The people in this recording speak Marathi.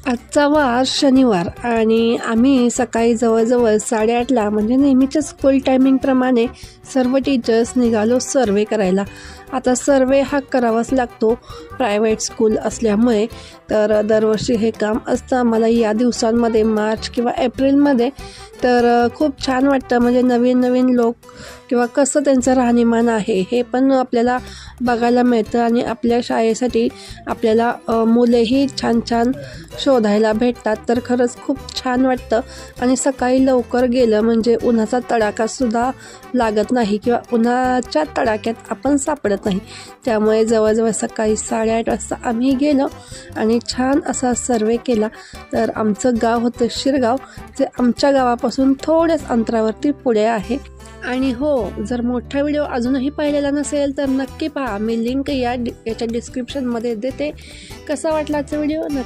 आजचा वार शनिवार आणि आम्ही सकाळी जवळजवळ 8:30ला म्हणजे नेहमीच्या स्कूल टायमिंगप्रमाणे सर्व टीचर्स निघालो सर्वे करायला. आता सर्वे हा करावाच लागतो प्रायव्हेट स्कूल असल्यामुळे. तर दरवर्षी हे काम असतं आम्हाला या दिवसांमध्ये, मार्च किंवा एप्रिलमध्ये. तर खूप छान वाटतं, म्हणजे नवीन नवीन लोक किंवा कसं त्यांचं राहणीमान आहे हे पण आपल्याला बघायला मिळतं आणि आपल्या शाळेसाठी आपल्याला मुलेही छान छान शोधायला भेटतात. तर खरंच खूप छान वाटतं आणि सकाळी लवकर गेलं म्हणजे उन्हाचा तडाखासुद्धा लागत नाही किंवा उन्हाच्या तडाख्यात आपण सापडत नाही. त्यामुळे जवळजवळ सकाळी 8:30 वाजता आम्ही गेलो आणि छान असा सर्वे केला. तर आमचं गाव होतं शिरगाव, जे आमच्या गावापासून थोड्याच अंतरावरती पुढे आहे. आणि हो, जर मोठा व्हिडिओ अजूनही पाहिलेला नसेल तर नक्की पहा. मी लिंक याच्या डिस्क्रिप्शनमध्ये देते. कसा वाटला आजचा व्हिडिओ नक्की